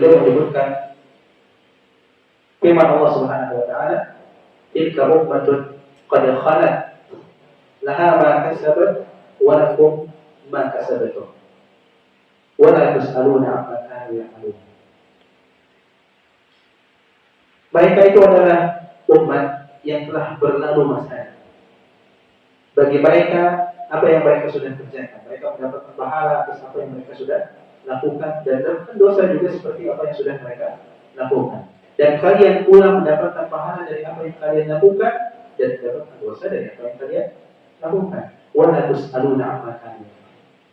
beliau menyebutkan firman Allah Subhanahu wa taala, "Tilka ummatun qad khalat laha ma kasabat wa lakum ma kasabtum wa la tus'aluna amma kanu ya'malun." Mereka itu adalah umat yang telah berlalu masanya. Bagi mereka, apa yang mereka sudah kerjakan, mereka mendapatkan pahala atas apa yang mereka sudah lakukan, dan mendapatkan dosa juga seperti apa yang sudah mereka lakukan. Dan kalian pula mendapatkan pahala dari apa yang kalian lakukan, dan mendapatkan dosa dari apa yang kalian lakukan. Wa la tus'aluna amma kanu.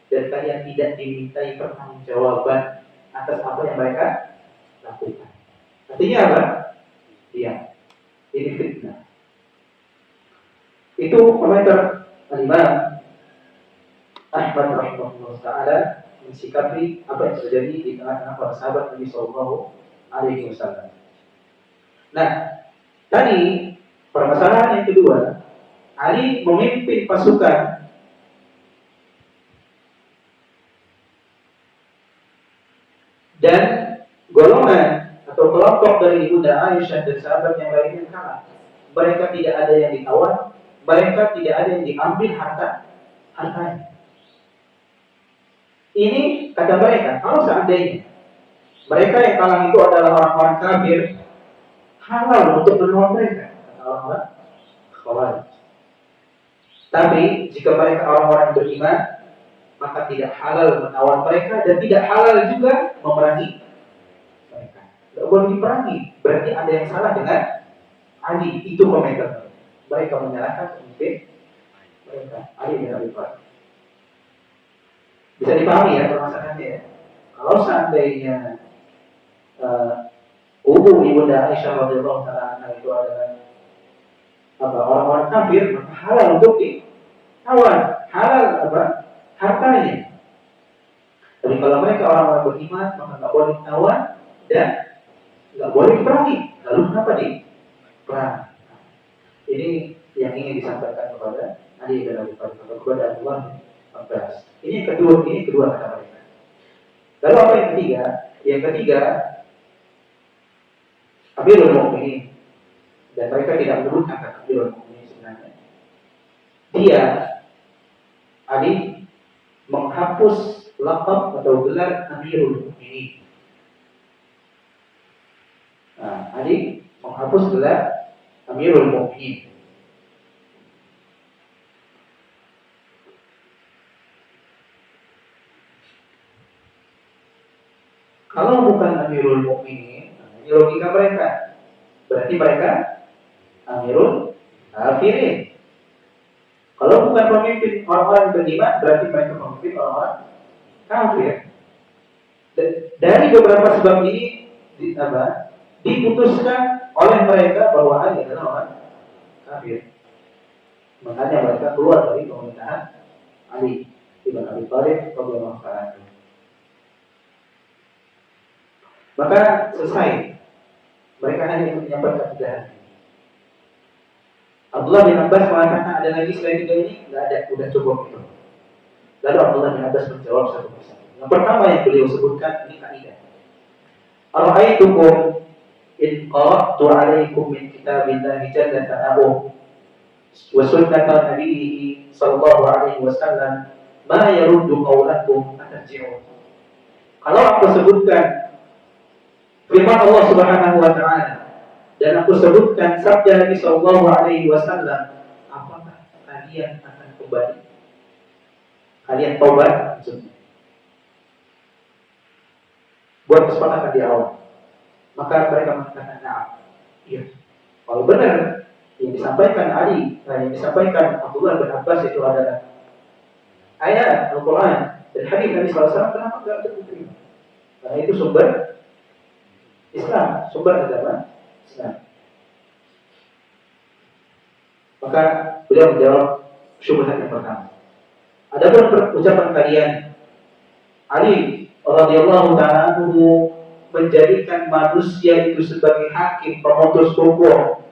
Dan kalian tidak dimintai pertanggungjawaban atas apa yang mereka lakukan. Artinya apa? Iya, ini fitnah. Itu komentar Imam Ahmad rahimahullah taala mensikapi apa yang terjadi di tengah-tengah para sahabat Nabi Sallallahu Alaihi Wasallam. Nah, tadi permasalahan yang kedua, Ali memimpin pasukan dan golongan atau kelompok dari Ibunda Aisyah dan sahabat yang lainnya kalah. Mereka tidak ada yang ditawan, mereka tidak ada yang diambil hartanya. Ini kata mereka, kalau seandainya mereka yang kalah itu adalah orang-orang kafir, halal untuk menolong mereka, kata orang-orang Khawarij. Tapi jika mereka orang-orang beriman, maka tidak halal menawan mereka dan tidak halal juga memerangi mereka. Tidak boleh diperangi, berarti ada yang salah dengan Ali. Itu komentar mereka menyalahkan pemimpin mereka, Ali bin Abi Thalib. Bisa dipahami ya permasalahannya ya. Kalau seandainya kubu Ibunda Aisyah radhiyallahu taala itu adalah orang-orang kafir, maka halal untuk ditawan, halal hartanya. Tapi kalau mereka orang-orang beriman, maka nggak boleh ditawan dan nggak boleh diperangi. Lalu kenapa diperang? Ini yang ingin disampaikan kepada Ali bin Abi Thalib, kepada Allah Abbas. Ini kedua kata mereka. Lalu apa yang ketiga? Yang ketiga, Amirul Mukminin, dan mereka tidak menyebutkan kata Amirul Mukminin sebenarnya. Dia Ali menghapus laqab atau gelar Amirul Mukminin. Ali menghapus gelar Amirul Mukminin. Kalau bukan Amirul Mukminin, ini logika mereka. Berarti mereka Amirul Kafirin. Kalau bukan pemimpin orang-orang beriman, berarti mereka pemimpin orang-orang kafir. Dari beberapa sebab ini diputuskan oleh mereka bahwa Ali adalah orang kafir. Makanya mereka keluar dari pemerintahan Ali bin Abi Thalib radhiyallahu anhu. Maka selesai. Mereka hanya menyampaikan tiga. Abdullah bin Abbas mengatakan ada lagi selain tiga ini? Tidak ada, sudah cukup itu. Lalu Abdullah bin Abbas menjawab satu persatu. Yang pertama yang beliau sebutkan ini kaidah. Ara'aitukum in qara'tu 'alaikum min kitabillahi jalla ta'ala wa sunnata nabiyhi sallallahu alaihi wasallam ma yaruddu qawlakum atarji'un. Kalau aku sebutkan firman Allah Subhanahu wa taala dan aku sebutkan sabda Nabi sallallahu alaihi wasallam, apakah kalian akan kembali? Kalian taubat maksudnya. Buat kesepakatan di awal. Maka mereka mengatakan, "Na'am." Iya. Kalau benar yang disampaikan Ali, yang disampaikan Abdullah bin Abbas itu adalah ayat Al-Quran dan hadis Nabi SAW, kenapa tidak diterima? Karena itu sumber Islam, sumber agama Islam. Maka beliau menjawab syubhat yang pertama. Adapun ucapan kalian, Ali radhiyallahu ta'ala anhu menjadikan manusia itu sebagai hakim pemutus hukum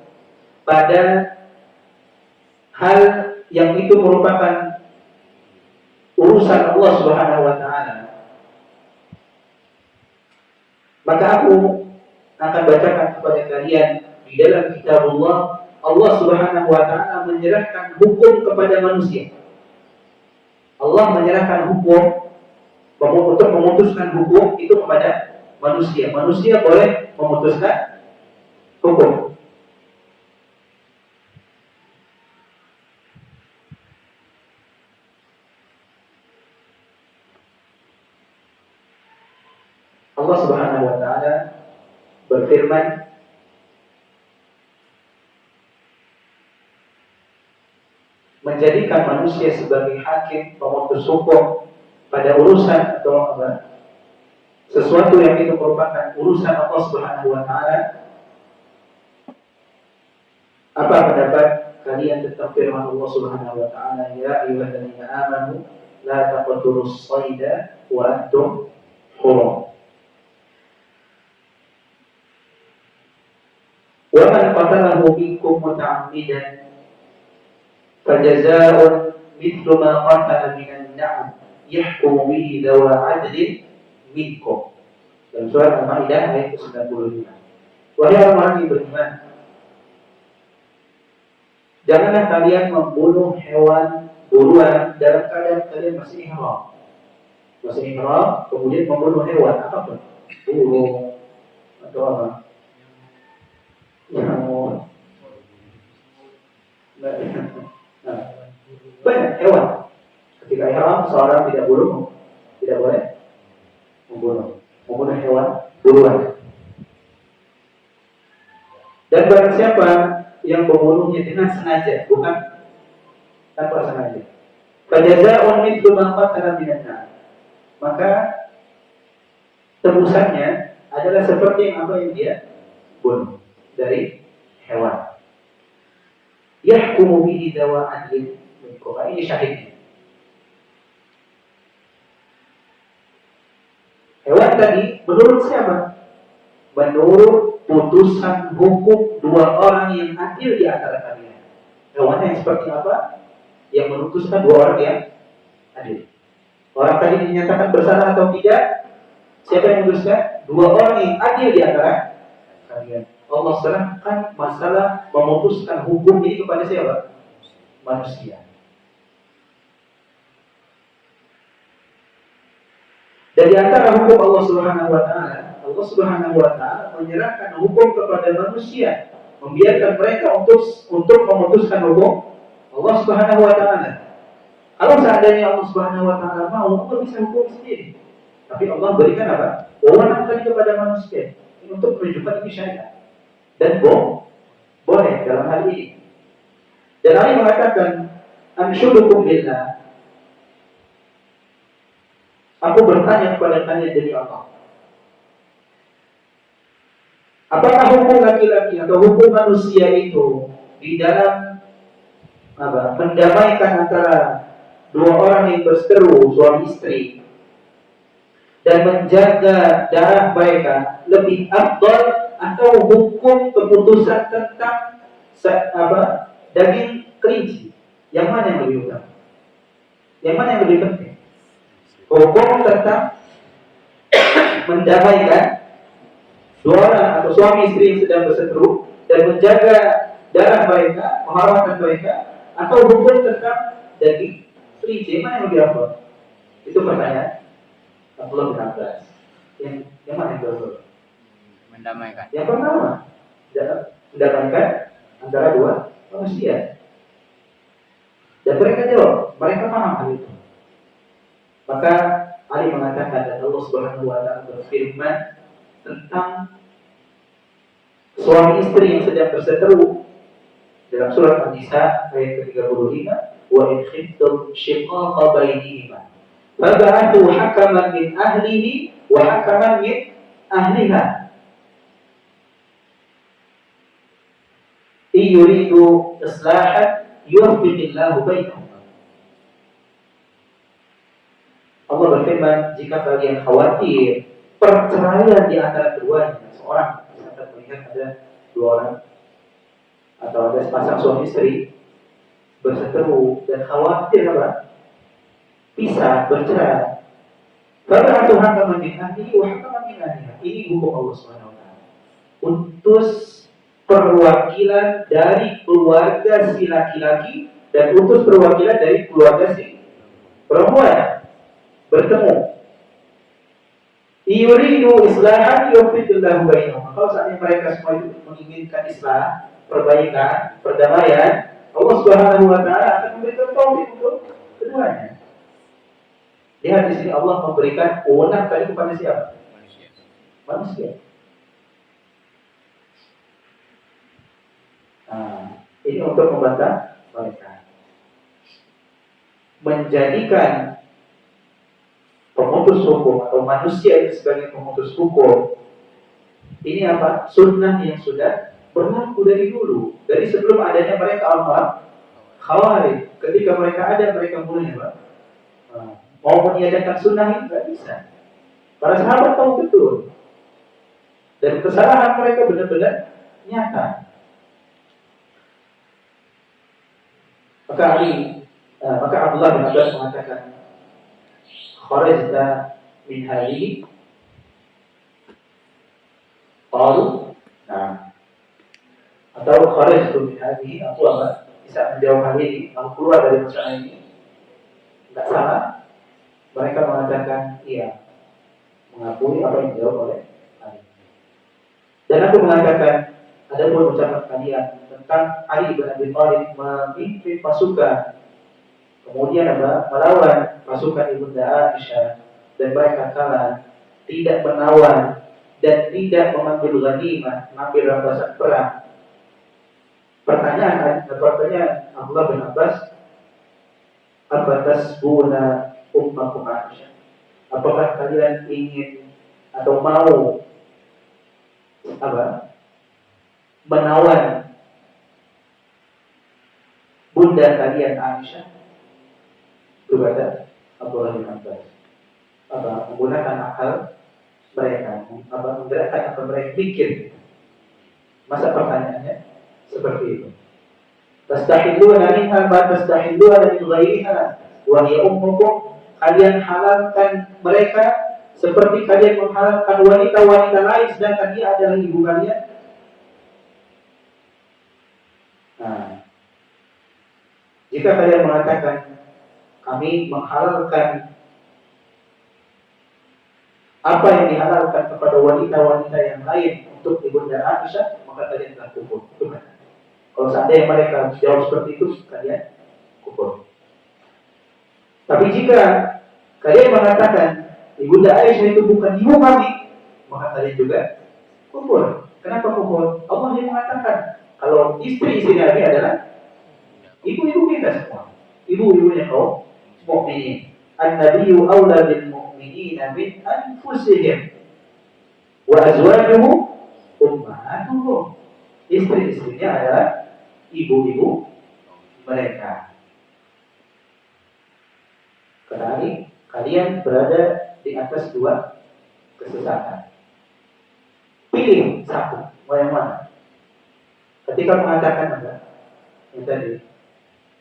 pada hal yang itu merupakan urusan Allah Subhanahu wa taala. Maka aku akan bacakan kepada kalian di dalam kitabullah, Allah Subhanahu wa taala menyerahkan hukum kepada manusia. Allah menyerahkan hukum untuk memutuskan hukum itu kepada manusia. Manusia boleh memutuskan hukum. Allah Subhanahu wa taala berfirman, menjadikan manusia sebagai hakim pemutus hukum pada urusan atau sesuatu yang itu merupakan urusan Allah Subhanahu wa taala. Apa pendapat kalian tentang firman Allah Subhanahu wa taala, ya ayyuhalladzina amanu la taqtulus shayda wa antum hurum. Wa man qatalahu minkum muta'ammidan fajaza'un mithlu ma qatala minan na'am yahkumu bihi dawa 'adlin minkum. Dalam surat Al-Maidah ayat 95. Wahai orang yang beriman, janganlah kalian membunuh hewan buruan dalam keadaan kalian masih ihram. Masih ihram, kemudian membunuh hewan apapun, burung atau apa? Nyamuk. Banyak hewan. Ketika ihram seorang tidak boleh membunuh hewan buruan. Dan barang siapa yang membunuhnya dengan sengaja, bukan tanpa sengaja, fajaza'un mithlu ma qatala minan nar, maka tebusannya adalah seperti apa yang dia bunuh dari hewan. Yahkumu bihi dawa 'adlin minkum. Ini syahidnya. Hewan tadi menurut siapa? Menurut putusan hukum dua orang yang adil di antara kalian. Hewan yang seperti apa? Yang memutuskan dua orang yang adil. Orang tadi dinyatakan bersalah atau tidak? Siapa yang memutuskan? Dua orang yang adil di antara kalian. Allah serahkan masalah memutuskan hukum ini kepada siapa? Manusia. Dari antara hukum Allah Subhanahu wa taala, Allah Subhanahu wa taala menyerahkan hukum kepada manusia, membiarkan mereka untuk memutuskan hukum Allah Subhanahu wa taala. Kalau seandainya Allah Subhanahu wa taala mau, Allah bisa hukum sendiri. Tapi Allah berikan apa? Wewenang tadi kepada manusia untuk menunjukkan ini syariat. Dan boleh dalam hal ini. Dan Ali mengatakan, "Anshudukum billah." Aku bertanya kepada kalian demi Allah. Apakah hukum laki-laki atau hukum manusia itu di dalam mendamaikan antara dua orang yang berseteru, suami istri, dan menjaga darah mereka lebih afdal atau hukum keputusan tentang daging kelinci? Yang mana yang lebih utama? Yang mana yang lebih penting? Hukum tentang mendamaikan dua orang atau suami istri yang sedang berseteru dan menjaga darah mereka, penghormatan mereka, atau hukum tentang daging kelinci? Mana yang lebih afdal? Itu pertanyaan Abdullah bin Abbas. Yang mana yang lebih afdal? Mendamaikan. Yang pertama, mendamaikan antara dua manusia. Dan mereka jawab, mereka paham hal itu. Maka Ali mengatakan, dan Allah Subhanahu wa taala berfirman tentang suami istri yang sedang berseteru dalam surat An-Nisa ayat ke-35, wa in khiftum shiqaqa bainihima fab'athu hakaman min ahlihi wa hakaman min ahliha yuridu islahan yuwaffiqillahu bainahum. Allah berfirman, jika kalian khawatir perceraian di antara keduanya, seorang misalkan melihat ada dua orang atau ada sepasang suami istri berseteru dan khawatir pisah, bercerai, maka hakaman min ahlihi wa hakaman min ahliha. Ini hukum Allah Subhanahu wa taala. Utus perwakilan dari keluarga si laki-laki dan utus perwakilan dari keluarga si perempuan bertemu. Yuridu islahan yufiqillahu bainahum. Kalau saatnya mereka semua itu menginginkan islah, perbaikan, perdamaian, Allah Subhanahu wa taala akan memberikan taufik untuk keduanya. Lihat di sini Allah memberikan wewenang tadi kepada siapa? Manusia. Nah, ini untuk membantah mereka. Menjadikan pemutus hukum atau manusia itu sebagai pemutus hukum. Ini apa? Sunnah yang sudah berlaku dari dulu. Dari sebelum adanya mereka orang Khawarij. Ketika mereka ada, mereka mulai apa? Mau meniadakan sunnah ini tidak bisa. Para sahabat tahu betul. Dan kesalahan mereka benar-benar nyata. Maka Abdullah bin Abbas mengatakan, kharajta min hadhihi qalu nah atau kharajtu min hadhihi, aku apa bisa menjawab hal ini, aku keluar dari masalah ini, tidak salah. Mereka mengatakan iya, mengakui apa yang dijawab oleh Ali. Dan aku mengatakan, ada pun ucapan kalian tentang Ali bin Abi Thalib memimpin pasukan, kemudian apa? Melawan pasukan Ibunda Aisyah, dan mereka kalah, tidak menawan dan tidak mengambil ghanimah, mengambil rampasan perang. Pertanyaan Abdullah bin Abbas, apa tasbuna ummakum Aisyah? Apakah kalian ingin atau mau apa? Menawan bunda kalian Aisyah? Itu kata Abdullah bin Abbas. Apa? Menggunakan akal mereka, menggerakkan akal mereka pikir. Masa pertanyaannya seperti itu. Tastahilluna minha ma tastahilluna min ghairiha wa hiya ummukum. Kalian halalkan mereka seperti kalian menghalalkan wanita-wanita lain sedangkan dia adalah ibu kalian. Nah, jika kalian mengatakan kami menghalalkan apa yang dihalalkan kepada wanita-wanita yang lain untuk ibunda Aisyah, maka kalian telah kufur. Kalau seandainya mereka jawab seperti itu, kalian kufur. Tapi jika kalian mengatakan ibunda Aisyah itu bukan ibu kami, maka kalian juga kufur. Kenapa kufur? Allah yang mengatakan kalau istri-istri Nabi adalah ibu-ibu kita semua, ibu-ibunya kaum mukminin. An-nabiyyu aula bil mu'minina min anfusihim wa azwajuhu ummahatuhum. Istri-istrinya adalah ibu-ibu mereka. Karena kalian berada di atas dua kesesatan. Pilih satu, mau yang mana? Ketika mengatakan apa? Yang tadi,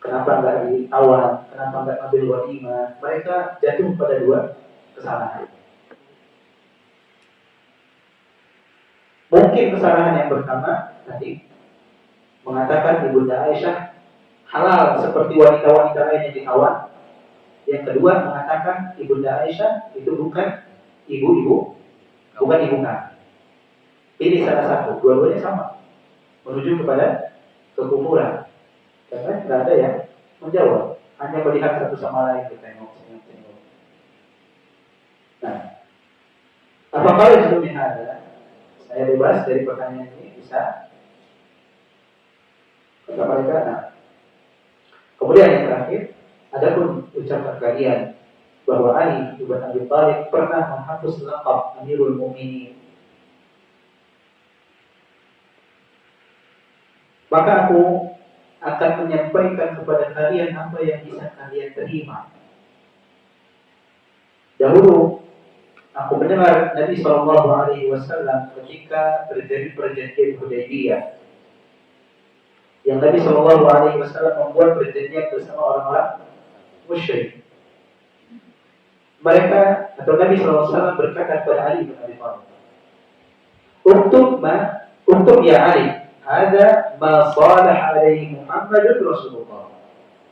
kenapa enggak ditawan, kenapa enggak ambil ghanimah, mereka jatuh pada dua kesalahan. Mungkin kesalahan yang pertama tadi mengatakan ibunda Aisyah halal seperti wanita-wanita lain yang ditawan. Yang kedua mengatakan ibunda Aisyah itu bukan ibu-ibu, bukan ibu kami. Ini salah satu, dua-duanya sama, menuju kepada kekufuran. Karena tidak ada yang menjawab, hanya melihat satu sama lain bertengok. Nah, apakah yang sebelumnya ada? Saya bebas dari pertanyaan ini, bisa? Kata mereka, nah. Kemudian yang terakhir, adapun ucapan kalian bahwa Ali bin Abi Thalib pernah menghapus laqab Amirul Mukminin, maka aku akan menyampaikan kepada kalian apa yang bisa kalian terima. Dahulu aku mendengar Nabi SAW ketika terjadi perjanjian Hudaybiyah, yang Nabi SAW membuat perjanjian bersama orang-orang musyrik. mereka atau Nabi SAW berkata kepada Ali bin Abi Thalib, untuk ya Ali, ada ma salah alaihi Muhammadun Rasulullah.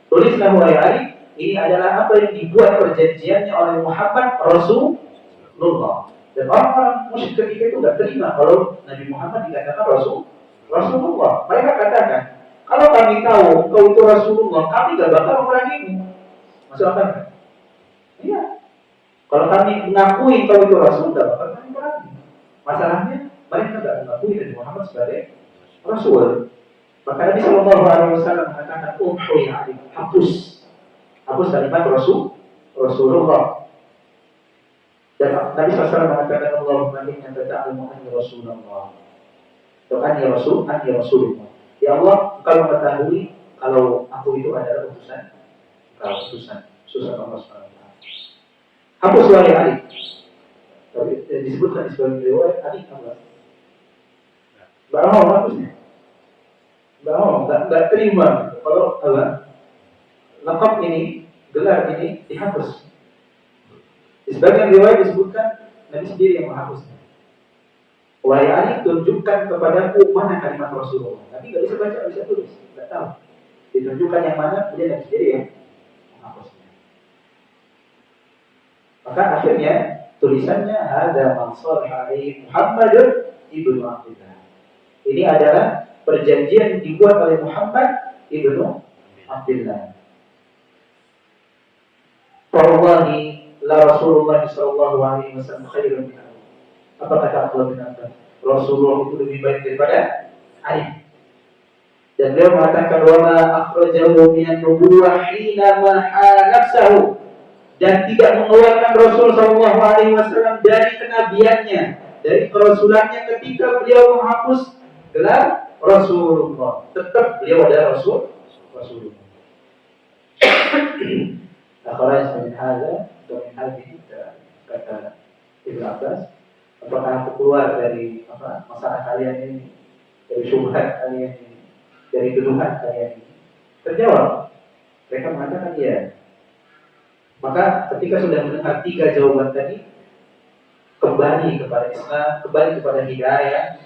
Tulislah wahai Ali, ini adalah apa yang dibuat perjanjiannya oleh Muhammad Rasulullah. Dan orang-orang musyrik ketika itu tidak terima kalau Nabi Muhammad dikatakan Rasulullah. Mereka katakan, kalau kami tahu kau itu Rasulullah, kami tidak bakal memerangimu. Masuk akal kan? Iya. Kalau kami mengakui kau itu Rasul, tidak bakal kami memerangi. Masalahnya, mereka tidak mengakui Nabi Muhammad sebagai Rasul. Maka Nabi Shallallahu Alaihi Wasallam mengatakan, ya Ali, hapus kalimat Rasulullah. Dan Nabi SAW mengatakan Allahumma inna ta'lamu anni Rasulullah. Anni Rasulullah. Ya Allah, engkau mengetahui kalau aku itu adalah utusan Allah SWT. Hapus wahai Ali. Tapi disebutkan di sebagian riwayat Ali apa? Enggak mau hapusnya. Enggak terima kalau Allah laqab ini, gelar ini dihapus. Di sebagian riwayat disebutkan Nabi sendiri yang menghapusnya. Wahai Ali, tunjukkan kepadaku mana kalimat Rasulullah. Tapi nggak bisa baca, nggak bisa tulis, nggak tahu. Ditunjukkan yang mana, dia Nabi sendiri yang menghapusnya. Maka akhirnya tulisannya ada Mansur alaihi Muhammadun ibnu Abdullah. Ini adalah perjanjian yang dibuat oleh Muhammad ibnu Abdullah. Wallahi la Rasulullah sallallahu alaihi wasallam khairun min Ali. Apa kata Allah bin Abbas? Rasulullah itu lebih baik daripada Ali. Dan beliau mengatakan wa ma akhrajahu min an-nubuwah hina ma nafsahu, dan tidak mengeluarkan Rasul sallallahu alaihi wasallam dari kenabiannya, dari kerasulannya ketika beliau menghapus gelar Rasulullah. Tetap beliau adalah Rasulullah. Akhraj min hadza wa min hadhihi, kata Ibnu Abbas, apakah aku keluar dari masalah kalian ini, dari syubhat kalian ini, dari tuduhan kalian ini? Terjawab, mereka mengatakan iya. Maka ketika sudah mendengar 3 jawaban tadi, kembali kepada Islam, kembali kepada hidayah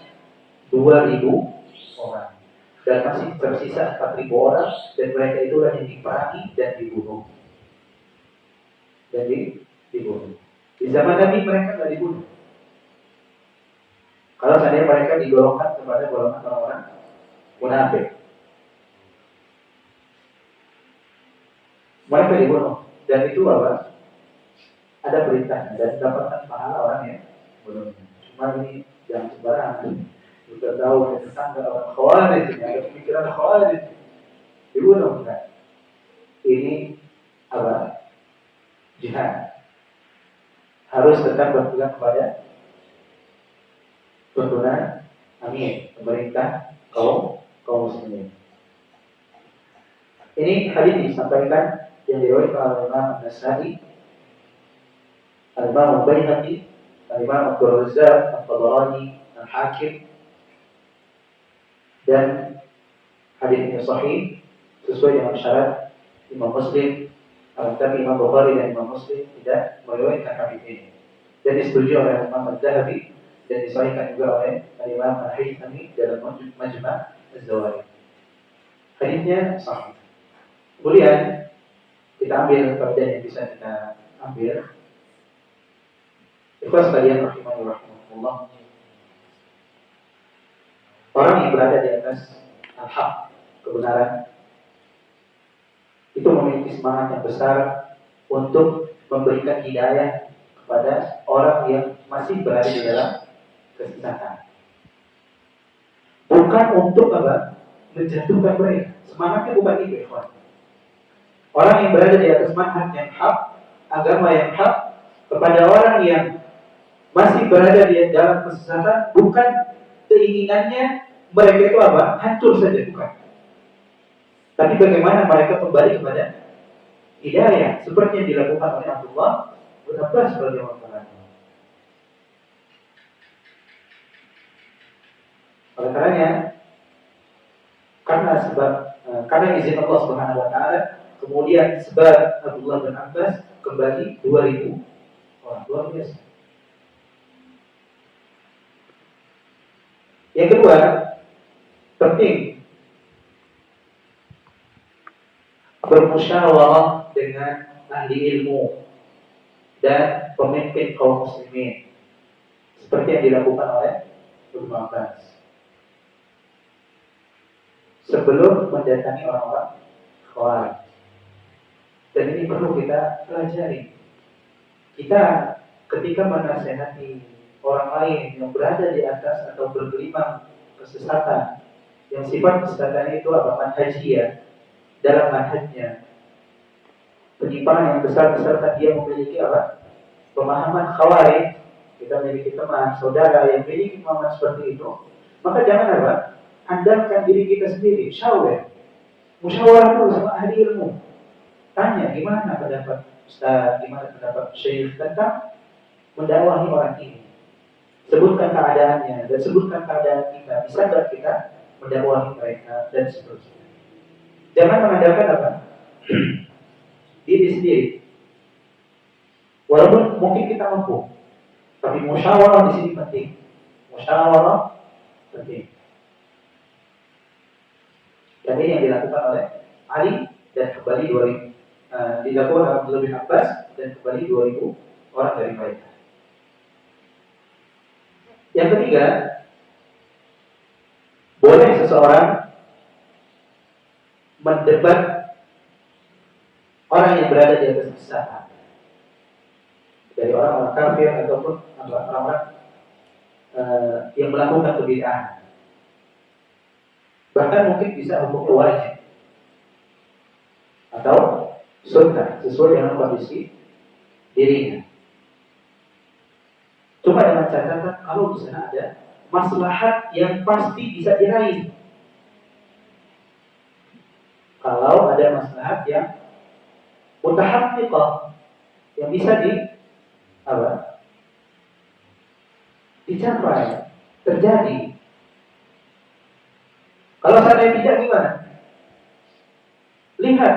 2.000 orang, dan masih tersisa 4.000 orang, dan mereka itulah yang diperangi dan dibunuh. Dibunuh. Di zaman Nabi mereka tidak dibunuh. Kalau seandainya mereka digolongkan kepada golongan orang-orang munafik, mereka dibunuh. Dan itu apa? Ada perintahnya dan dapatkan pahala orang yang bunuhnya. Cuma ini jangan sembarangan. Kita tahu tentang orang Khawarij, ada pemikiran Khawarij, dibunuh kan? Ini apa? Jihad. Harus tetap berpegang kepada tuntunan pemerintah kaum muslimin. Ini hadis disampaikan yang diriwayatkan oleh Imam An-Nasa'i, Al-Imam Al-Baihaqi, Al-Imam Abdul Razzaq, Al-Tabarani, Al-Hakim, dan hadis ini sahih sesuai dengan syarat Imam Muslim. Tapi Imam Bukhari dan Imam Muslim tidak meriwayatkan hadis ini. Dan disetujui oleh Imam Az-Zahabi dan disahihkan juga oleh Imam Al-Haythami dalam Majma' Az-Zawaid. Hadisnya sahih. Kemudian kita ambil pelajaran yang bisa kita ambil. Ikhlas sekalian rahimahullah. Orang yang berada di atas al-haq, kebenaran, itu memiliki semangat yang besar untuk memberikan hidayah kepada orang yang masih berada di dalam kesesatan. Bukan untuk menjatuhkan mereka. Semangatnya bukan itu, ikhwan. Orang yang berada di atas manhaj yang hak, agama yang hak, kepada orang yang masih berada di dalam kesesatan, bukan keinginannya mereka itu hancur saja, bukan. Tapi bagaimana mereka kembali kepada hidayah, seperti yang dilakukan oleh Abdullah bin Abbas radhiyallahu anhu. Oleh karena izin Allah Subhanahu wa taala, kemudian sebab Abdullah bin Abbas kembali 2.000 Wah, luar biasa. Yang kedua, penting bermusyawarah dengan ahli ilmu dan pemimpin kaum muslimin seperti yang dilakukan oleh Ibnu Abbas sebelum mendatangi orang-orang Khawarij. Dan ini perlu kita pelajari. Kita ketika menasihati orang lain yang berada di atas atau bergelimang kesesatan, yang sifat kesesatan itu apa? Manhajiyah, dalam manhajnya penyimpangan yang besar-besar, dia memiliki apa? Pemahaman Khawarij. Kita memiliki teman, saudara yang memiliki pemahaman seperti itu, maka jangan apa? Andalkan diri kita sendiri, musyawarah dulu sama ahli ilmu. Tanya gimana pendapat Ustaz, gimana pendapat Syekh tentang mendakwahi orang ini. Sebutkan keadaannya dan sebutkan keadaan kita. Bisa nggak kita mendakwahi mereka dan seterusnya. Jangan mengandalkan apa? Diri sendiri. Walaupun mungkin kita mampu, tapi musyawarah di sini penting. Musyawarah penting. Dan ini yang dilakukan oleh Ali dan kembali 2000 dilakukan oleh Abdullah bin Abbas dan kembali 2000 orang dari mereka. Yang ketiga, boleh seseorang mendebat orang yang berada di atas kesesatan, dari orang-orang kafir ataupun orang-orang yang melakukan kebid'ahan. Bahkan mungkin bisa hukum wajib atau sunnah sesuai dengan kondisi dirinya. Cuma dengan catatan kalau di sana ada maslahat yang pasti bisa diraih. Kalau ada maslahat yang mutahaqqiqah yang bisa dicapai, terjadi. Kalau saya tidak, gimana? Lihat,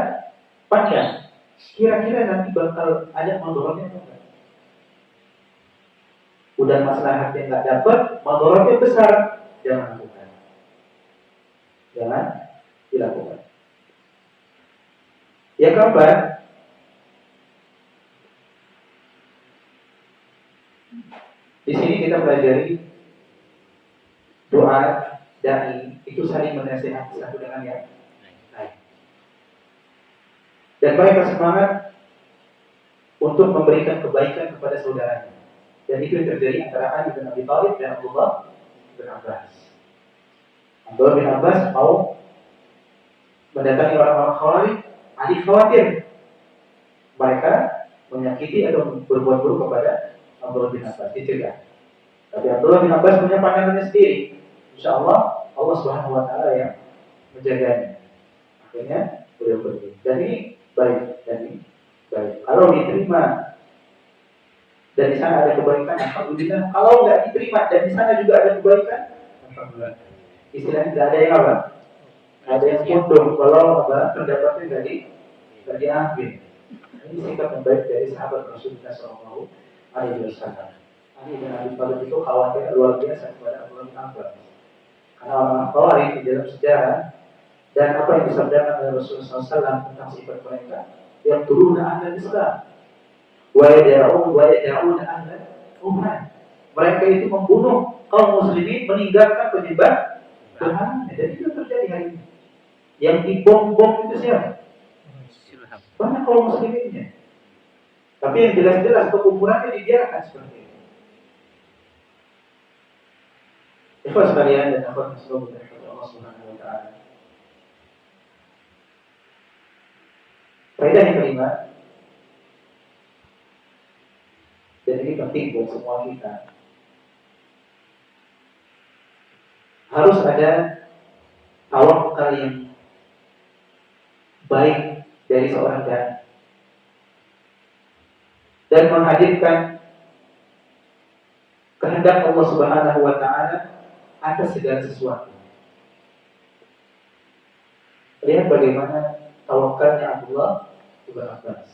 pandang. Kira-kira nanti bakal ada madharatnya atau enggak? Udah maslahatnya nggak dapat, madharatnya besar, jangan lakukan. Jangan dilakukan. Yang keempat, di sini kita pelajari doa dai itu saling menasihati satu dengan yang lain. Dan mereka semangat untuk memberikan kebaikan kepada saudaranya. Dan itu yang terjadi antara Ali bin Abi Thalib dan Abdullah bin Abbas. Abdullah bin Abbas mau mendatangi orang-orang Khawarij, Ali khawatir mereka menyakiti atau berbuat buruk kepada Abdullah bin Abbas, dicegah. Tapi Abdullah bin Abbas punya pandangannya sendiri. Insya Allah, Allah Subhanahu Wa Taala yang menjaganya. Akhirnya beliau pergi. Dan ini baik, dan ini baik. Kalau diterima dan di sana ada kebaikan, alhamdulillah. Kalau nggak diterima dan di sana juga ada kebaikan, alhamdulillah. Istilahnya tidak ada yang apa? Ada yang condong kalau pendapatnya nggak diambil. Ini sikap yang baik dari sahabat Rasulullah SAW. Ali bin Abi Thalib itu khawatir luar biasa kepada Abdullah bin Abbas. Karena orang Khawarij di dalam sejarah dan apa yang disabdakan oleh Rasulullah SAW tentang sifat mereka, yang turun ahli Islam. Wa yad'un ahli ummah. Mereka itu membunuh kaum muslimin, meninggalkan penyembah Tuhan. Dan itu terjadi hari ini. Yang dibom-bom itu siapa? Banyak kaum musliminnya. Tapi yang jelas-jelas kekufurannya dibiarkan seperti itu. Ikhwas sekalian dan akhwat muslimin dari Allah Subhanahu wa taala. Faedah yang kelima, dan ini penting buat semua kita. Harus ada tawakal yang baik dari seorang dai dan menghadirkan kehendak Allah Subhanahu wa taala atas segala sesuatu. Lihat bagaimana tawakalnya Abdullah bin Abbas.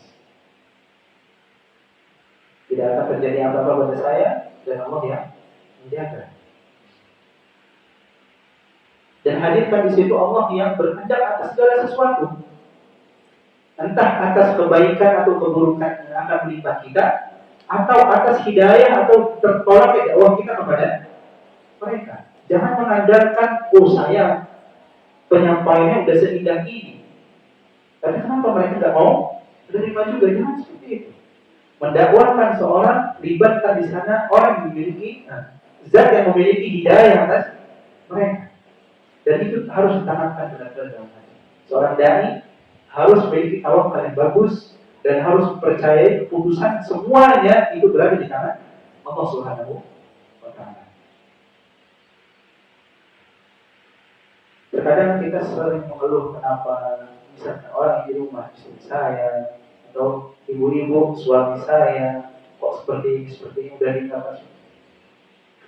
Tidak akan terjadi apa-apa pada saya dan Allah yang menjaga. Dan hadirkan di situ Allah yang berkehendak atas segala sesuatu. Entah atas kebaikan atau keburukan yang akan menimpa kita, atau atas hidayah atau tertolaknya dakwah kita kepada mereka. Jangan mengandalkan, saya penyampaiannya sudah seindah ini. Tapi kenapa mereka tidak mau menerima juga? Jangan seperti itu. Mendakwahkan seorang, libatkan di sana orang yang memiliki zat yang memiliki hidayah atas mereka. Dan itu harus ditanamkan benar-benar dalam hati. Seorang dai harus memiliki tawakal yang bagus dan harus percaya keputusan semuanya itu berada di tangan Allah Subhanahu wa Ta'ala. Terkadang kita sering mengeluh kenapa misalnya orang di rumah, istri saya atau ibu-ibu suami saya kok seperti ini udah dikatakan.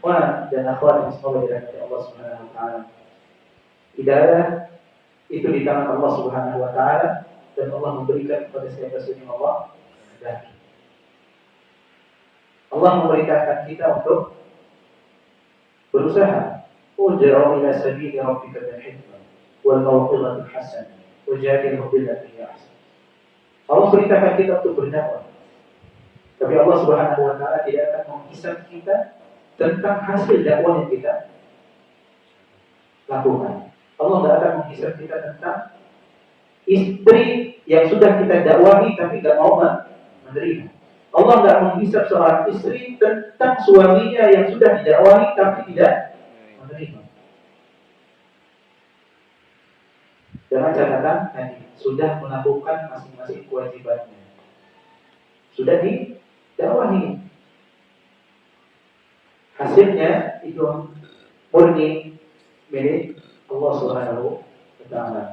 Wah, dan akhwat yang semoga dirahmati Allah Subhanahu wa Ta'ala. Hidayah itu di tangan Allah Subhanahu wa Ta'ala dan Allah memberikan kepada siapa saja yang Allah kehendaki. Allah memerintahkan kita untuk berusaha. Ud'u ila sabili rabbika bil hikmah wal mau'izatil hasanah wajadilhum billati hiya ahsan. Allah perintahkan kita untuk berdakwah. Tapi Allah Subhanahu wa Ta'ala tidak akan menghisab kita tentang hasil dakwah yang kita lakukan. Allah tidak akan menghisab kita tentang istri yang sudah kita dakwahi tapi tidak mau menerima. Allah tidak menghisab seorang istri tentang suaminya yang sudah didakwahi tapi tidak menerima. Dengan catatan tadi sudah melakukan masing-masing kewajibannya, sudah didakwahi. Hasilnya itu murni milik Allah Subhanahu wa Ta'ala.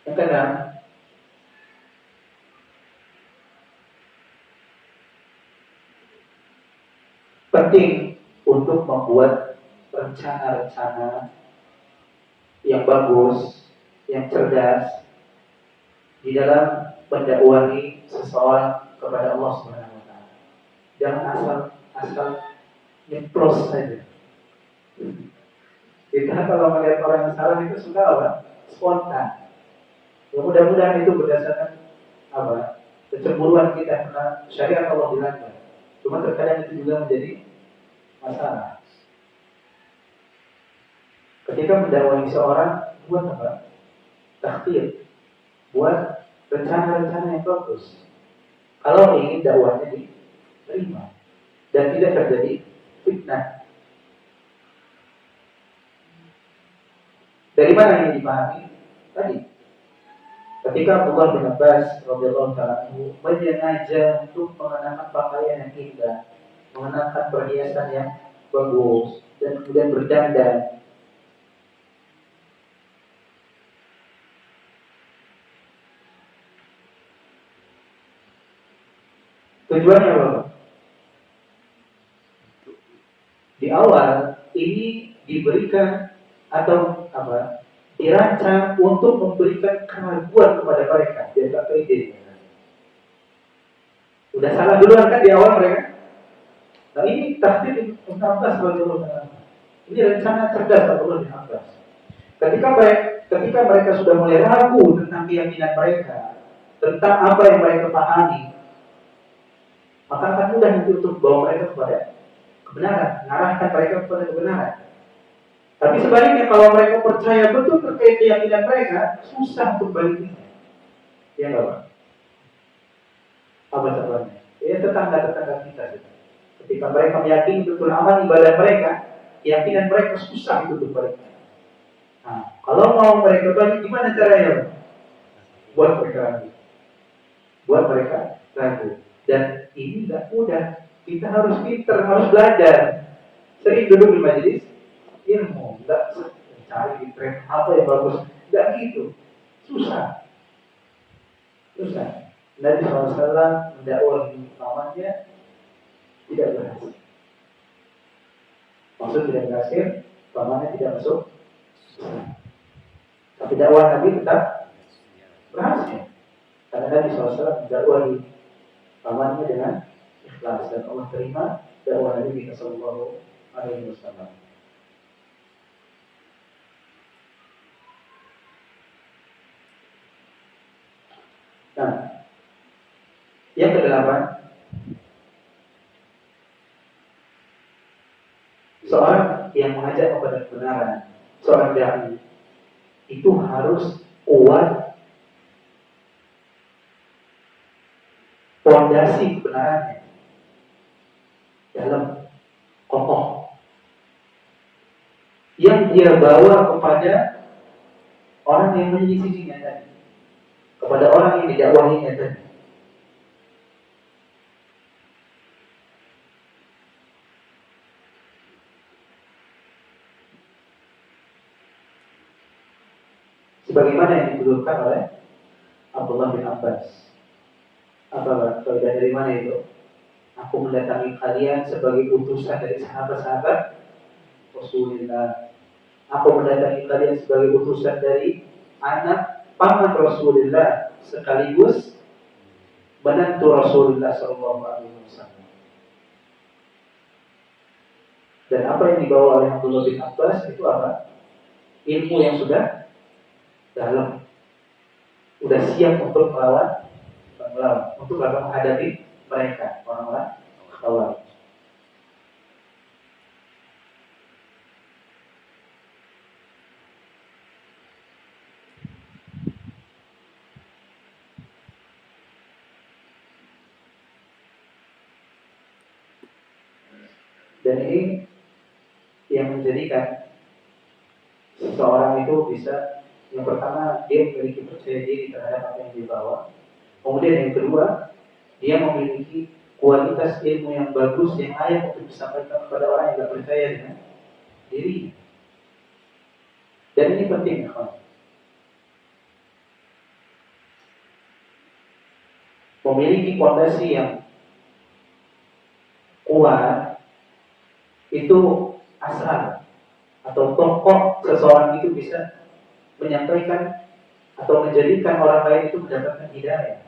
Yang keenam, penting untuk membuat rencana-rencana yang bagus, yang cerdas di dalam mendakwahi seseorang kepada Allah Subhanahu wa Ta'ala. Jangan asal nyeplos saja. Kita kalau melihat orang yang salah itu suka apa? Spontan. Ya, mudah-mudahan itu berdasarkan apa? Kecemburuan kita karena syariat Allah dilanggar. Cuma terkadang itu juga menjadi masalah. Ketika mendakwahi seorang, buat apa? Takhtir, buat rencana-rencana yang bagus. Kalau ingin dakwahnya diterima dan tidak terjadi fitnah. Dari mana ini dipahami? Tadi, ketika Abdullah bin Abbas radhiyallahu ta'ala menyengaja untuk mengenakan pakaian yang indah, mengenakan perhiasan yang bagus, dan kemudian berdandan. Tujuannya apa? Di awal ini diberikan atau apa? Dirancang untuk memberikan keraguan kepada mereka. Biar tak pede. Udah salah duluan kan di awal mereka. Nah ini takdir Ibn Abbas radhiyallahu. Ini rencana cerdas Abdullah bin Abbas. Ketika mereka sudah mulai ragu tentang keyakinan mereka, tentang apa yang mereka pahami, maka akan mudah untuk bawa mereka kepada kebenaran, mengarahkan mereka kepada kebenaran. Tapi sebaliknya kalau mereka percaya betul terkait keyakinan mereka, susah untuk baliknya. Ya enggak Pak? Apa contohnya? Ya tetangga-tetangga kita. Ketika mereka meyakini betul amal ibadah mereka, keyakinan mereka susah untuk baliknya. Nah, kalau mau mereka balik, gimana caranya? Buat mereka ragu. Buat mereka ragu. Dan ini tidak mudah. Kita harus pintar, harus belajar. Sering duduk di majelis ilmu, tidak cari di tren apa yang bagus, tidak gitu. Susah. Nabi SAW mendakwahi utamanya tidak berhasil. Maksud tidak berhasil, pamannya tidak masuk Islam. Tapi dakwah Nabi tetap berhasil. Karena Nabi SAW mendakwahi pamannya dengan ikhlas dan Allah terima dakwah Nabi kita Sallallahu Alaihi Wasallam. Nah, yang kedelapan, seorang yang mengajak kepada kebenaran, seorang dai itu harus kuat fondasi kebenarannya dalam kokoh yang dia bawa kepada orang yang menyelisihinya tadi, kepada orang yang didakwahinya tadi. Sebagaimana yang dituturkan oleh Abdullah bin Abbas. Apa dari mana itu? Aku mendatangi kalian sebagai utusan dari sahabat-sahabat Rasulullah. Aku mendatangi kalian sebagai utusan dari anak paman Rasulullah sekaligus menantu Rasulullah Sallallahu Alaihi Wasallam. Dan apa yang dibawa oleh Abdullah bin Abbas itu apa? Ilmu yang sudah dalam, sudah siap untuk melawan, untuk menghadapi mereka orang-orang Khawarij. Dan ini yang menjadikan seseorang itu bisa, yang pertama dia memiliki percaya diri terhadap apa yang dibawa. Kemudian yang kedua, dia memiliki kualitas ilmu yang bagus yang layak untuk disampaikan kepada orang yang tidak percaya dengan diri. Dan ini penting, kawan. Memiliki fondasi yang kuat itu asal atau pokok seseorang itu bisa menyampaikan atau menjadikan orang lain itu mendapatkan hidayah.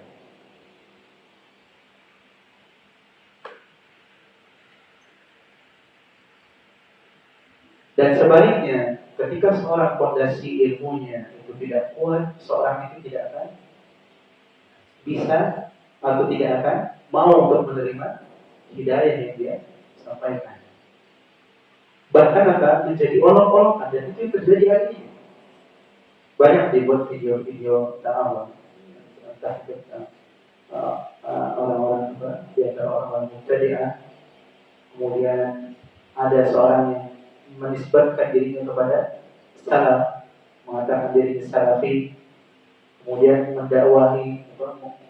Dan sebaliknya, ketika seorang fondasi ilmunya itu tidak kuat, seorang itu tidak akan bisa atau tidak akan mau untuk menerima hidayah yang dia sampaikan. Bahkan akan menjadi olok-olokan, dan itu terjadi hari ini. Banyak dibuat video-video dakwah, entah itu orang-orang di antara orang-orang mubtadi'ah. Kemudian ada seorang yang menisbatkan dirinya kepada salaf, mengatakan dirinya salafi, kemudian mendakwahi,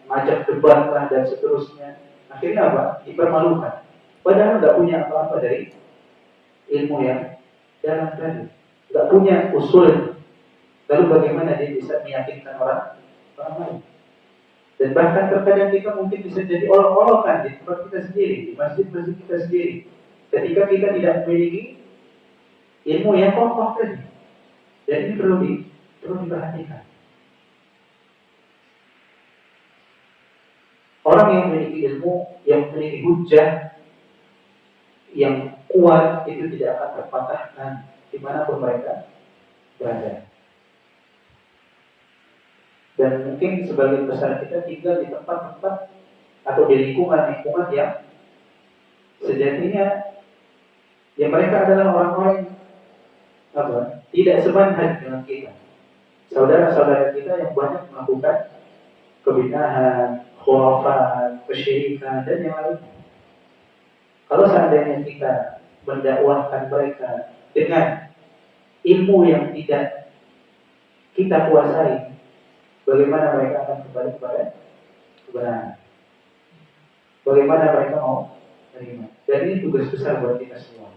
mengajak debat dan seterusnya. Akhirnya apa? Dipermalukan. Padahal nggak punya apa-apa dari ilmu yang dalam tadi, nggak punya usul. Lalu bagaimana dia bisa meyakinkan orang lain? Dan bahkan terkadang kita mungkin bisa jadi olok-olokan di tempat kita sendiri, di masjid-masjid kita sendiri, ketika kita tidak memiliki ilmu yang kokoh tadi. Dan ini perlu diperhatikan. Orang yang memiliki ilmu, yang memiliki hujah yang kuat itu tidak akan terpatahkan dimanapun mereka berada. Dan mungkin sebagian besar kita tinggal di tempat-tempat atau di lingkungan-lingkungan yang sejatinya yang mereka adalah orang-orang tidak semanhat dengan kita. Saudara-saudara kita yang banyak melakukan kebid'ahan, khurafat, kesyirikan dan yang lain. Kalau seandainya kita mendakwahkan mereka dengan ilmu yang tidak kita kuasai, bagaimana mereka akan kembali kepada kebenaran? Bagaimana mereka mau menerima? Dan ini tugas besar buat kita semua,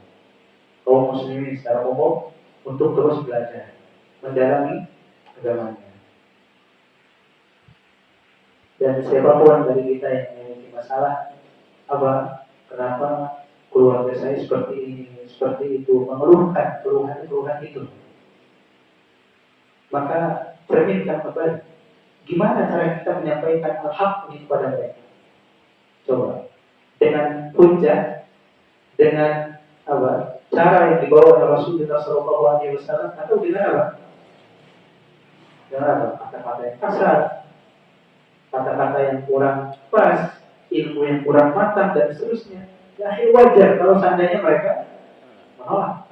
kaum muslimin secara umum, untuk terus belajar, mendalami agamanya. Dan siapapun dari kita yang memiliki masalah kenapa keluarga saya seperti ini, seperti itu, mengeluhkan keluhan itu. Maka cerminkan kembali, gimana cara kita menyampaikan al-haq ini kepada mereka? Coba dengan hujah, dengan apa? Cara yang dibawa oleh Rasulullah SAW, atau dengan apa? Dengan apa? Kata-kata yang kasar, kata-kata yang kurang pas, ilmu yang kurang matang dan seterusnya. Ya wajar kalau seandainya mereka menolak.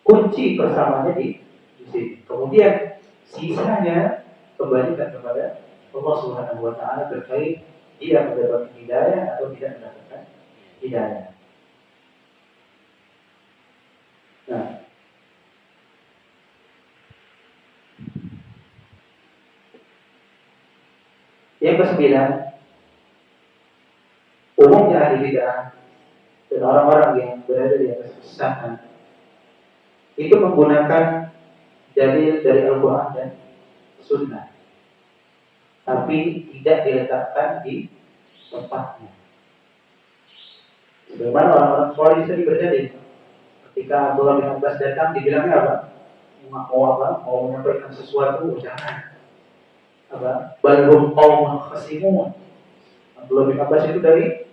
Kunci persamanya di sini. Kemudian sisanya kembalikan kepada Allah Subhanahu wa taala terkait dia mendapatkan hidayah atau tidak mendapatkan hidayah. Nah, yang kesembilan, umumnya ahli bid'ah dan orang-orang yang berada di atas kesesatan itu menggunakan dalil dari Al-Quran dan Sunnah, tapi tidak diletakkan di tempatnya. Sebagaimana orang-orang Khawarij tadi berdalil, ketika Abdullah bin Abbas datang, dibilangnya apa? Mau menyampaikan sesuatu, jangan. Apa? Balhum qaumun khasimun. Abdullah bin Abbas itu dari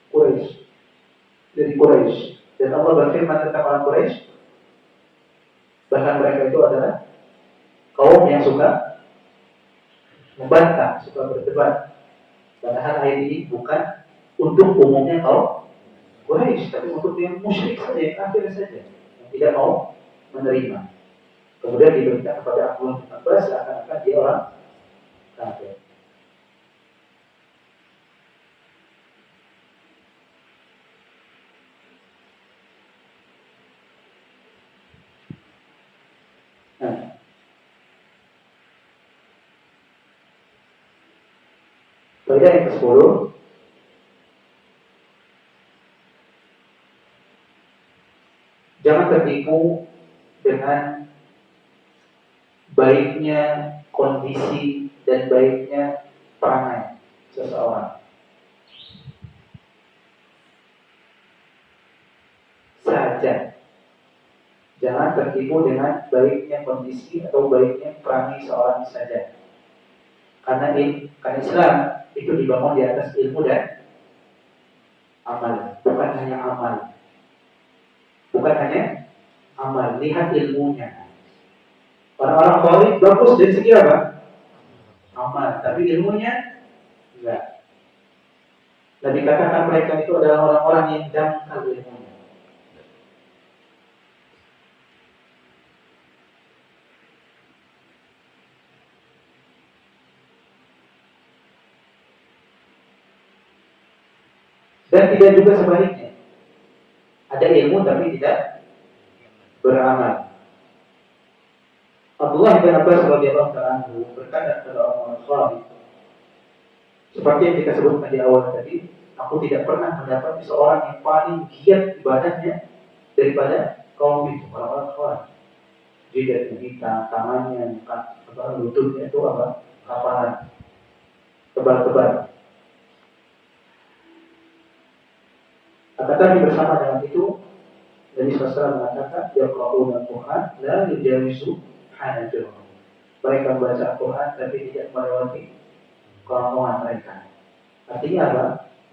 Quraisy. Dan Allah berfirman tentang orang Quraisy, bahkan mereka itu adalah kaum yang suka membantah, suka berdebat. Padahal ayat ini bukan untuk umumnya kaum Quraisy, tapi untuk yang musyrik saja, yang kafir saja, yang tidak mau menerima. Kemudian diberikan kepada Abdullah bin Abbas seakan-akan dia orang kafir. Nah, faedah yang ke-10, jangan tertipu dengan baiknya kondisi dan baiknya perangai seseorang. Saja. Jangan tertipu dengan baiknya kondisi atau baiknya perangai seorang saja. Karena Islam itu dibangun di atas ilmu dan amal, bukan hanya amal. Bukan hanya amal, lihat ilmunya. Orang-orang Khawarij bagus dari segi apa? Amal, tapi ilmunya enggak. Dan dikatakan mereka itu adalah orang-orang yang dangkal ilmunya. Dan tidak juga sebaliknya. Ada ilmu tapi tidak beramal. Abdullah bin Abbas radhiyallahu ta'ala berkata kepada orang-orang Khawarij, seperti yang kita sebutkan di awal tadi, aku tidak pernah mendapat seorang yang paling giat ibadahnya daripada kaum itu, orang-orang Khawarij. Jidatnya hitam, tangannya, lututnya itu apa? Kapalan, tebal-tebal. Tetapi bersama dengan itu, Nabi SAW mengatakan, yaqra'una al-Quran la yujawizu hanajirahum. Mereka membaca Al-Quran tapi tidak melewati kerongkongan mereka. Artinya apa?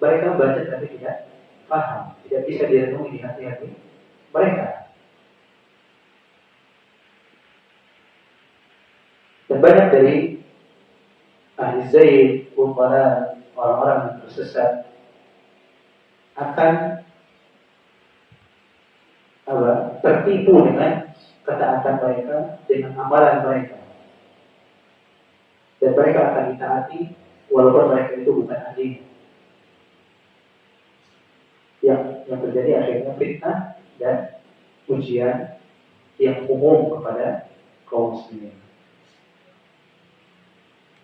Mereka membaca tapi tidak paham, tidak bisa direnungi di hati-hati mereka. Dan banyak dari ahli zaid, orang-orang yang tersesat akan tertipu dengan ketaatan mereka, dengan amalan mereka, dan mereka akan ditaati walaupun mereka itu bukan ahli. Yang terjadi akhirnya fitnah dan ujian yang umum kepada kaum muslimin.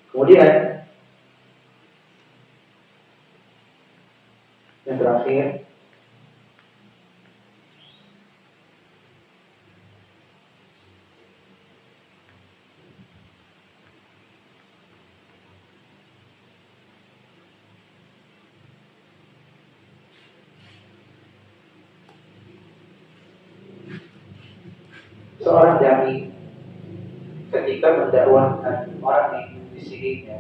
Kemudian yang terakhir, Seorang dai ketika mendakwahkan orang yang di sininya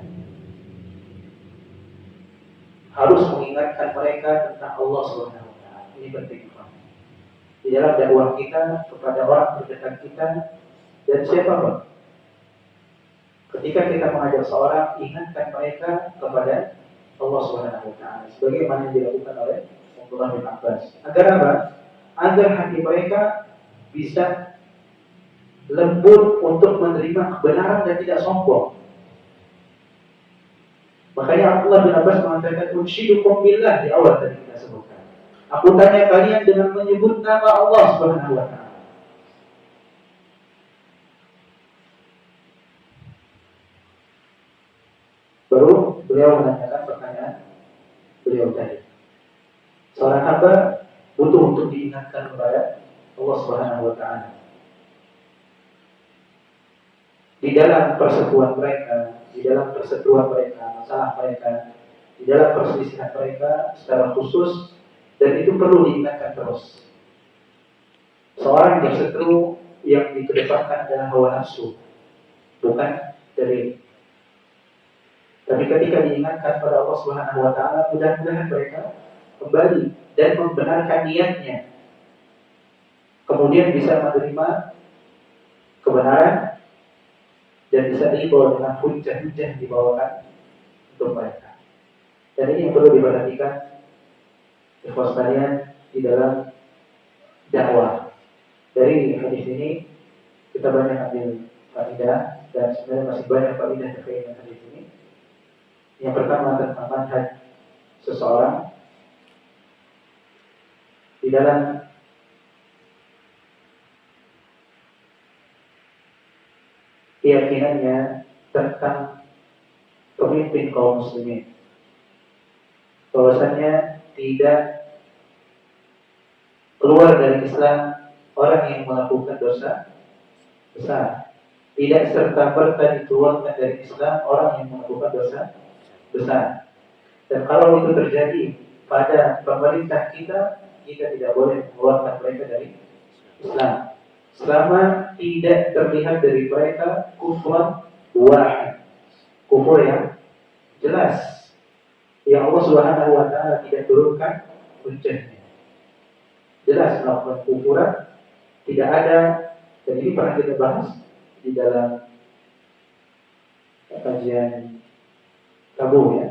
harus mengingatkan mereka tentang Allah Subhanahu wa taala. Ini penting banget. Di dalam dakwah kita kepada orang terdekat kita dan siapapun. Ketika kita mengajak seorang, ingatkan mereka kepada Allah Subhanahu wa taala sebagaimana yang dilakukan oleh Abdullah bin Abbas. Agar apa? Agar hati mereka bisa lembut untuk menerima kebenaran dan tidak sombong. Makanya Abdullah bin Abbas mengatakan unsyidukum billah di awal tadi kita sebutkan. Aku tanya kalian dengan menyebut nama Allah Subhanahu wa taala. Baru beliau menanyakan pertanyaan beliau tadi. Seorang hamba butuh untuk diingatkan kepada Allah Subhanahu wa taala. Di dalam persekutuan mereka, masalah mereka, di dalam perselisihan mereka secara khusus, dan itu perlu diingatkan terus. Seorang yang berseteru yang dikedepankan adalah hawa nafsu, bukan dalil. Tapi ketika diingatkan pada Allah Subhanahu wa taala, mudah-mudahan mereka kembali dan membenarkan niatnya. Kemudian bisa menerima kebenaran dan bisa dibawa dengan hujah-hujah yang dibawakan untuk mereka. Dan ini yang perlu diperhatikan ikhwas sekalian di dalam dakwah. Dari hadis ini kita banyak ambil faedah dan sebenarnya masih banyak faedah terkait dengan hadis ini. Yang pertama tentang manhaj seseorang di dalam keyakinannya tentang pemimpin kaum muslimin, bahwasanya tidak keluar dari Islam orang yang melakukan dosa besar, tidak serta-merta dikeluarkan dari Islam orang yang melakukan dosa besar. Dan kalau itu terjadi pada pemerintah kita tidak boleh mengeluarkan mereka dari Islam selama tidak terlihat dari mereka kufur wahid, kufur yang jelas yang Allah Subhanahu wa taala tidak turunkan hujjahnya. Jelas melakukan kufuran tidak ada, dan ini pernah kita bahas di dalam kajian Rabu ya.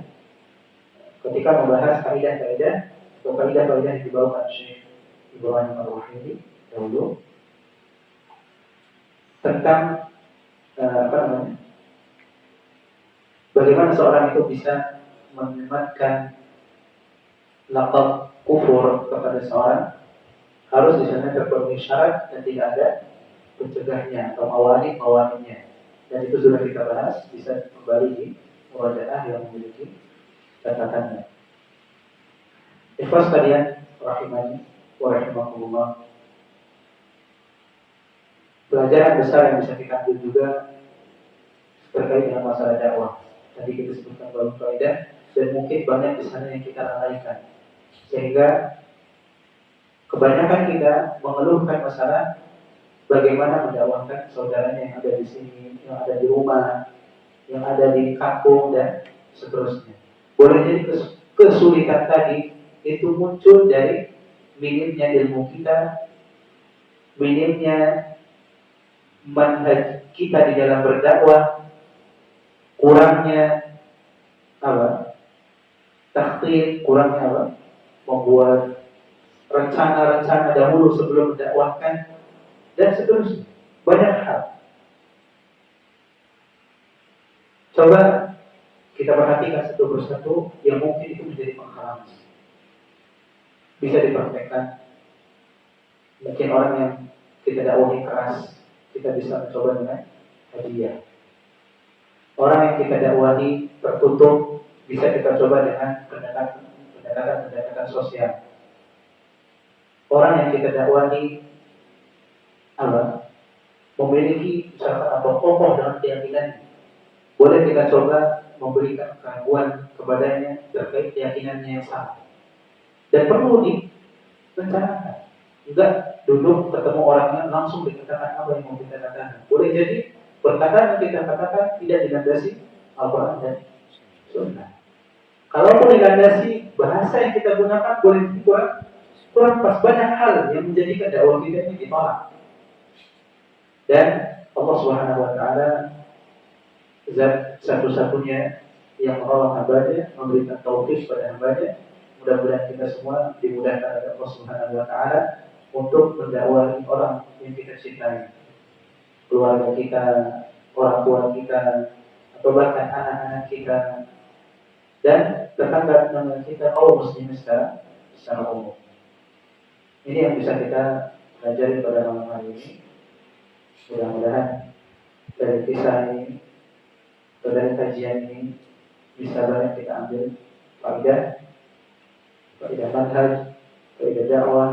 Ketika membahas kaidah-kaidah atau kaidah-kaidah yang dibawakan Syekh Ibrahim Ar-Ruhaili dahulu tentang bagaimana seorang itu bisa menyematkan laqab kufur kepada seorang, harus di sana terpenuhi syarat dan tidak ada pencegahnya atau mawani-mawaninya. Dan itu sudah kita bahas, bisa kembali di murajaah yang memiliki catatannya. Ikhwas kalian rahimani wa rahimakumullah. Pelajaran besar yang bisa kita ambil juga terkait dengan masalah dakwah. Tadi kita sebutkan beberapa faedah dan mungkin banyak di sana yang kita lalaikan. Sehingga kebanyakan kita mengeluhkan masalah bagaimana mendakwahkan saudaranya yang ada di sini, yang ada di rumah, yang ada di kampung dan seterusnya. Boleh jadi kesulitan tadi itu muncul dari minimnya ilmu kita, minimnya manhaj kita di dalam berdakwah, kurangnya takhtir, kurangnya membuat rencana-rencana dahulu sebelum mendakwahkan dan seterusnya. Banyak hal. Coba kita perhatikan satu persatu yang mungkin itu menjadi penghalang. Bisa dipraktekkan. Mungkin orang yang kita dakwahi keras, kita bisa mencoba dengan hadiah. Orang yang kita dakwahi tertutup, bisa kita coba dengan pendekatan sosial. Orang yang kita dakwahi memiliki misalkan kokoh dalam keyakinan, boleh kita coba memberikan keraguan kepadanya terkait keyakinannya yang salah. Dan perlu direncanakan. Enggak duduk ketemu orangnya langsung dikatakan apa yang mau kita katakan. Boleh jadi perkataan yang kita katakan tidak dilandasi Al-Quran dan Sunnah. Kalaupun dilandasi bahasa yang kita gunakan boleh kurang kurang pas, banyak hal yang menjadikan dakwah kita ini ditolak. Dan Allah Subhanahu wa taala zat satu-satunya yang menolong hambanya, memberikan taufik pada hambanya. Mudah-mudahan kita semua dimudahkan oleh Allah Subhanahu wa taala untuk mendakwahi orang yang kita cintai, keluarga kita, orang tua kita, atau bahkan anak-anak kita dan tetangga-tetangga kita kaum muslimin secara umum. Ini yang bisa kita pelajari pada malam hari ini. Mudah-mudahan dari kisah ini atau dari kajian ini bisa banyak kita ambil faedah manhaj, faedah dakwah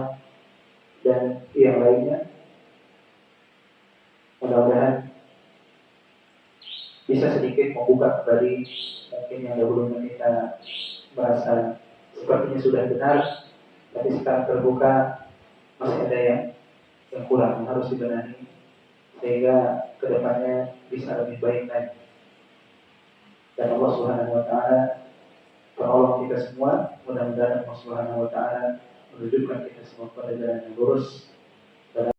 dan yang lainnya. Mudah-mudahan bisa sedikit membuka kembali mungkin yang dahulunya kita merasa sepertinya sudah benar, tapi sekarang terbuka masih ada yang kurang yang harus dibenahi sehingga kedepannya bisa lebih baik lagi. Dan Allah Subhanahu wa taala tolong kita semua, mudah-mudahan Allah Subhanahu wa taala menunjukkan kita semua pada jalan yang lurus